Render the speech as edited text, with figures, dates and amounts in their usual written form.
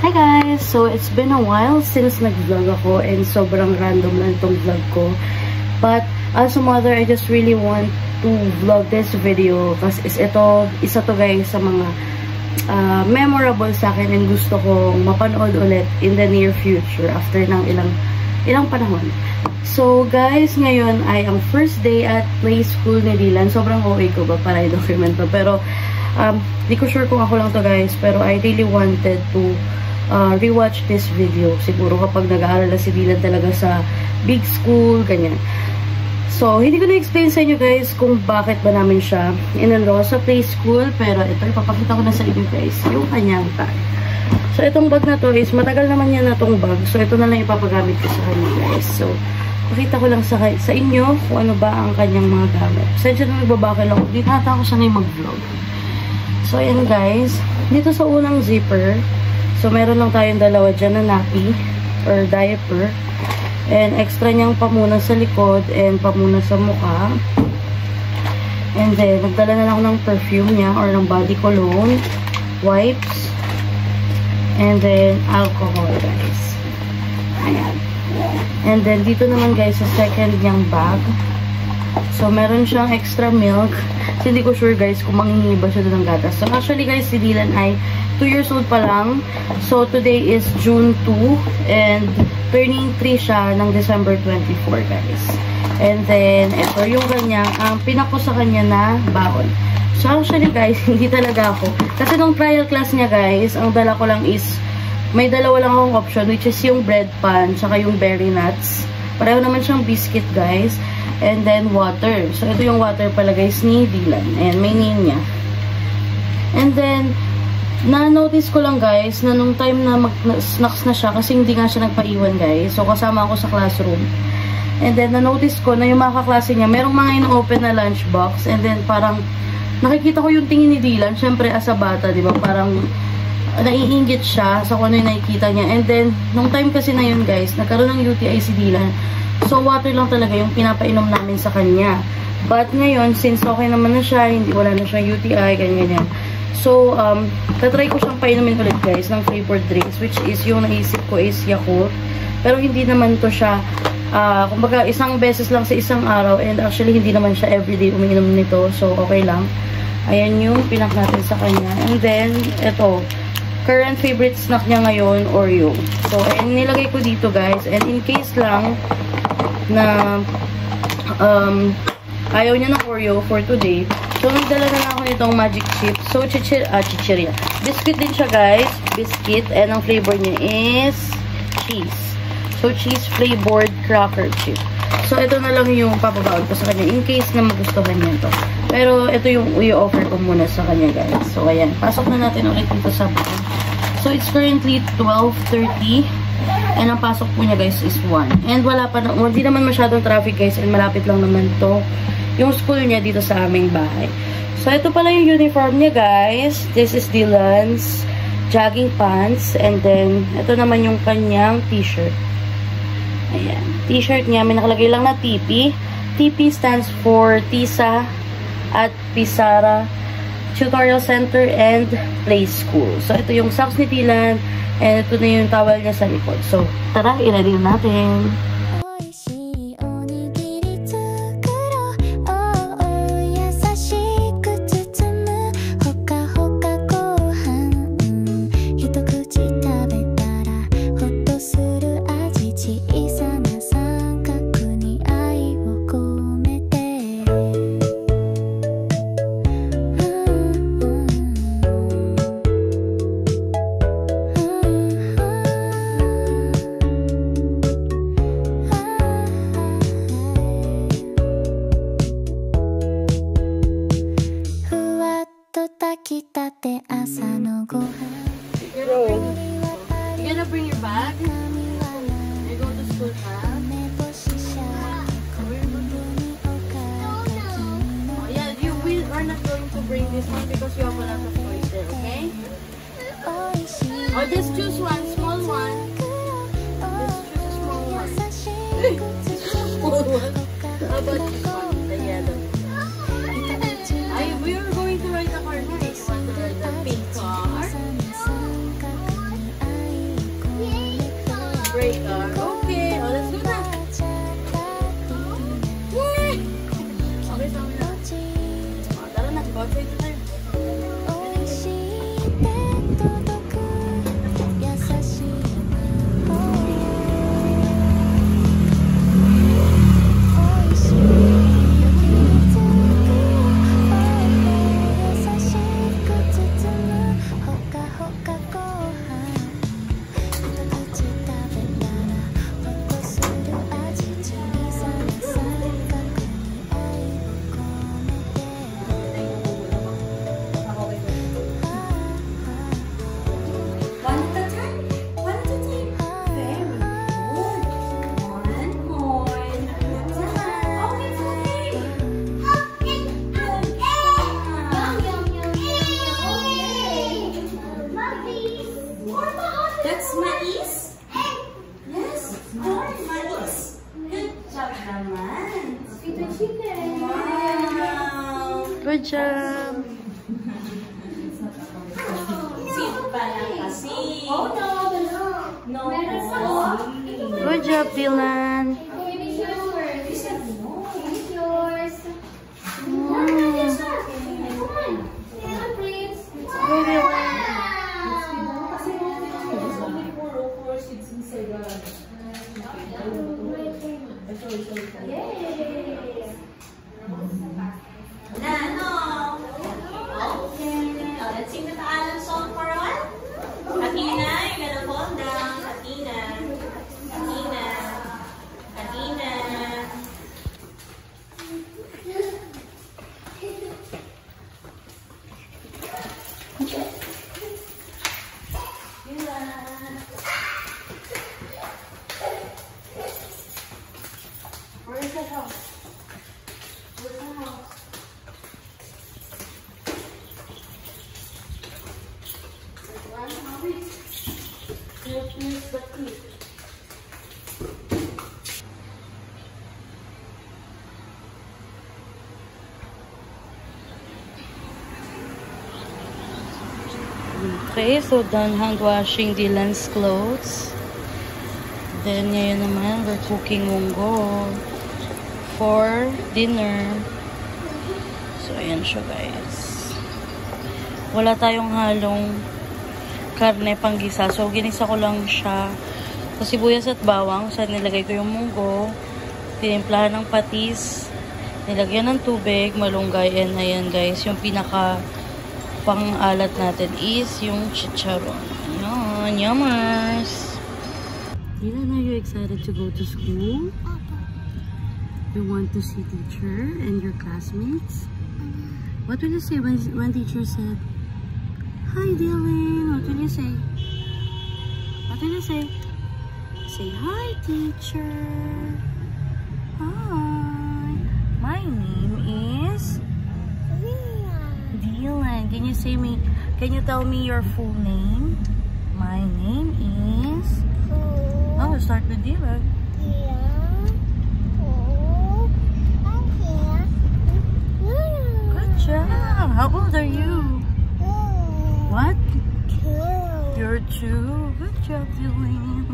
Hi guys! So, it's been a while since nag-vlog ako and sobrang random lang itong vlog ko. But, as a mother, I just really want to vlog this video kasi isa to guys sa mga memorable sa akin and gusto kong mapanood ulit in the near future after ng ilang panahon. So, guys, ngayon ay ang first day at play school ni Dylan. Sobrang OA ko ba para i-document to. Pero, di ko sure kung ako lang to guys. Pero, I really wanted to rewatch this video. Siguro kapag nag-aaral na si Dylan talaga sa big school, ganyan. So, hindi ko na-explain sa inyo guys kung bakit ba namin siya in-enroll sa play school. Pero ito, ipapakita ko na sa inyo guys yung kanyang bag. So, itong bag na to is matagal naman yan na itong bag. So, ito na lang ipapagamit ko sa kanya guys. So, pakita ko lang sa inyo kung ano ba ang kanyang mga gamit. Pasensya na nagbabakal ako. Di nata ako sanay mag-vlog. So, ayan guys. Dito sa unang zipper, so, meron lang tayong dalawa dyan na nappy or diaper. And extra niyang pamunas sa likod and pamunas sa mukha. And then, nagdala na lang ako ng perfume niya or ng body cologne, wipes, and then alcohol, guys. Ayan. And then, dito naman guys, sa second niyang bag. So, meron siyang extra milk. So, hindi ko sure guys kung manghihiba siya doon ng gatas. So, actually guys, si Dylan ay 2 years old pa lang. So, today is June 2. And, turning 3 siya ng December 24, guys. And then, ito yung kanyang, pinako sa kanya na baon. So, actually guys, hindi talaga ako. Kasi nung trial class niya guys, ang dala ko lang is, may dalawa lang akong option, which is yung bread pan, saka yung berry nuts. Pareho naman siyang biscuit guys. And then, water. So, ito yung water pala guys ni Dylan. Ayan, may name niya. And then, na-notice ko lang guys, na nung time na mag-snacks na siya, kasi hindi nga siya nagpaiwan guys. So, kasama ako sa classroom. And then, na-notice ko na yung mga kaklase niya, merong mga ino-open na lunchbox. And then, parang, nakikita ko yung tingin ni Dylan. Syempre, as a bata, di ba? Parang, naiinggit siya sa kung ano yung nakikita niya. And then, nung time kasi na yun guys, nagkaroon ng UTI si Dylan. So, water lang talaga yung pinapainom namin sa kanya. But ngayon, since okay naman na siya, wala na siyang UTI, ganyan-ganyan. So, tatry ko siyang painumin ulit guys ng flavored drinks, which is yung naisip ko is Yakult. Pero hindi naman to siya, kumbaga isang beses lang sa isang araw, and actually hindi naman siya everyday umiinom nito. So, okay lang. Ayan yung pinak natin sa kanya. And then, ito, current favorite snack niya ngayon, Oreo. So, ayan, nilagay ko dito guys. And in case lang na ayaw niya ng Oreo for today, so nagdala na lang ako nitong magic chips. So, chichirya. Biscuit din siya guys. Biscuit. And ang flavor niya is cheese. So, cheese flavored cracker chip. So, ito na lang yung papabaon ko sa kanya in case na magustuhan niya ito. Pero, ito yung i-offer ko muna sa kanya guys. So, ayan. Pasok na natin ulit dito sa bag. So, it's currently 12:30. And ang pasok po niya guys is 1. And wala pa, hindi naman masyadong traffic guys. And malapit lang naman to yung school niya dito sa aming bahay. So, ito pala yung uniform niya guys. This is Dylan's jogging pants. And then, ito naman yung kanyang t-shirt. Ayan. T-shirt niya, may nakalagay lang na TP. TP stands for TISA at Pisara Tutorial Center and Play School. So, ito yung socks ni Dylan. And ito na yung towel niya sa likod. So, tara, i-ready natin. Bro, you gonna bring your bag? You go to school, huh? Just choose one, small one. Just choose a small one. Small one. How about this one, the yellow? We are going to ride the car next. You want to ride the pink car? Gray car. Okay, oh, let's go na. Yay! Okay, so na. Oh, tara na, go outside tayo. That's mais? Yes, corn, mais. Good job naman. Sweet and chicken. Wow. Good job. Sweet pa lang kasi. Oh, no. Good job, Dylan. Finish yours. Finish yours. Please. Good, Dylan. Let's sing the Alan song for a while. Athena, you're gonna fall down. Athena. Athena. Athena. Where's the house? Where's the house? Here's the key. Okay, so done hand washing Dylan's clothes. Then ngayon naman, we're cooking munggo for dinner. So, ayan siya guys. Wala tayong halong karne panggisa. So, ginisa ko lang siya sa sibuyas at bawang. So, nilagay ko yung munggo. Tinimplahan ng patis. Nilagyan ng tubig, malunggay. And ayan guys, yung pinaka pang-alat natin is yung chicharon. Ayan, yummers! Dylan, are you excited to go to school? You want to see teacher and your classmates? What will you say when teacher said, "Hi Dylan"? What will you say? What will you say? Say, "Hi teacher. Hi. My name is Dylan." Can you tell me your full name? My name is... Oh, we'll start with Dylan. Good job. How old are you? What? 2. You're 2. Good job, Dylan.